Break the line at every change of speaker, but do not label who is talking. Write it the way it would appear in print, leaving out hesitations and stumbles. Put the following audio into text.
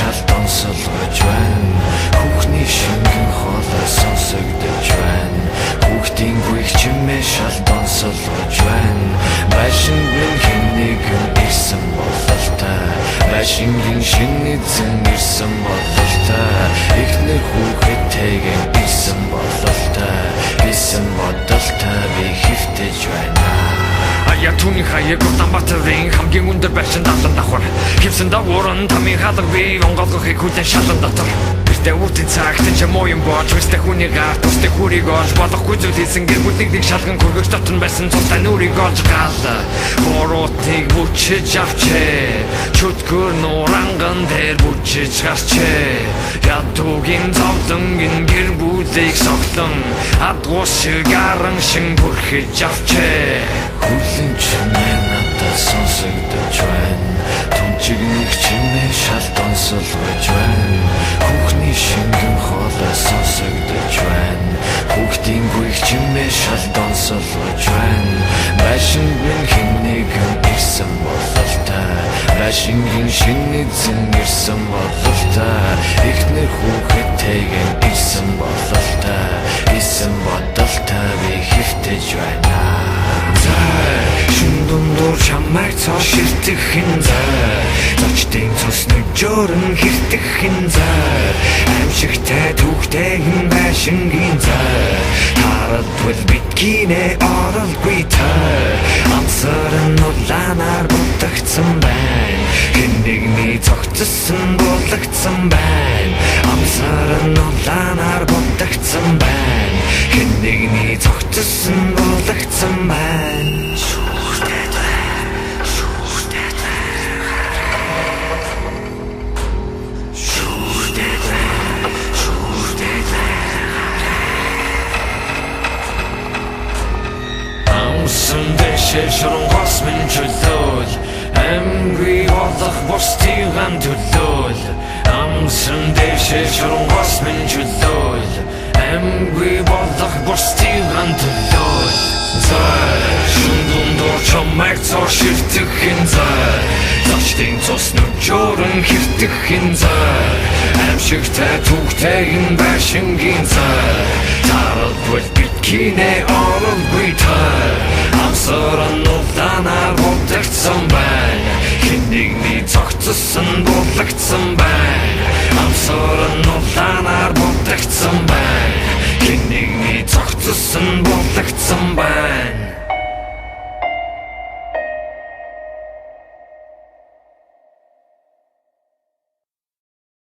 шал донсолгож байна. Хүүхний шингэн хоолой сонсогдож байна. Хүүхдийн гүйх чимээ шал донсолгож байна. Байшин минь хэн нэгэн ирсэн бололтой. Байшингийн шинэ эзэн ирсэн бололтой. Эхнэр хүүхэдтэйгэн ирсэн бололтой. Бисэн бодолтой би хөвтөж байна.
Я түүний хаяг Улаанбаатарын хамгийн өндөр байшин давлан давхар хэвсэн дагуурн тамийн хаалга би онголгохыг хүлэн шалан дотор гэртээ үрдийн цагт ч юм уу юм болж өстэй хүний гарт өстэй хүрийг олж болохгүй зүйл хийсэн гэр бүлийг нэг шалган хүргэж дотн байсан цустай нүрийг олж гал хороотыг бүчиж авчээ чөтгөр нуранган дээр бүчиж гарчээ ядуугийн зовлонгийн гэр бүлийг соглон адгуус шиг аран шин бүрхэж авчээ.
Хүлэн чимээ надад сонсогдож байна. Түнчиг нэг чимээ шал донсолгож байна. Хүүхний шингэн хоолой сонсогдож байна. Хүүхдийн гүйх чимээ шал донсолгож байна. Байшин минь хэн нэгэн ирсэн бололтой. Байшингийн шинэ эзэн ирсэн бололтой. Эхнэр хүүхэдтэйгэн ирсэн бололтой. Исэн бодолтой би хөвтөж байна. Шин дундуур чамайг цоо ширтэх хинзай. Зочдын цус нүжөөрн хэртэх хинзай. Аимшигтай түүхтэйгэн байшингийн зай. Харадвал биткинэ оролгүй тай. Амсаран улаанаар бутагдсан байна. Хэн нэгний цогцсон булагдсан байна. Амсаран улаанаар бутагдсан байна. Хэн нэгний цогцсон булагдсан байна. Шэршрон хос минь чөлөөл эмгүй болох бусдын гам төлөөл амсан дэшэршрон хос минь чөлөөл эмгүй болох бусдын гам төлөөл зай шундундор чамайг цоо ширтэх хинзай зочдын цус нүжөөрн хэртэх хинзай аимшигтай түүхтэйгэн байшингийн зай тарадвал биткинэ оролгүй тай амсаран улаанаар бутагдсан байна. Хэн нэгний цогцсон булагдсан байна. Амсаран улаанаар бутагдсан байна. Хэн нэгний цогцсон булагдсан байна.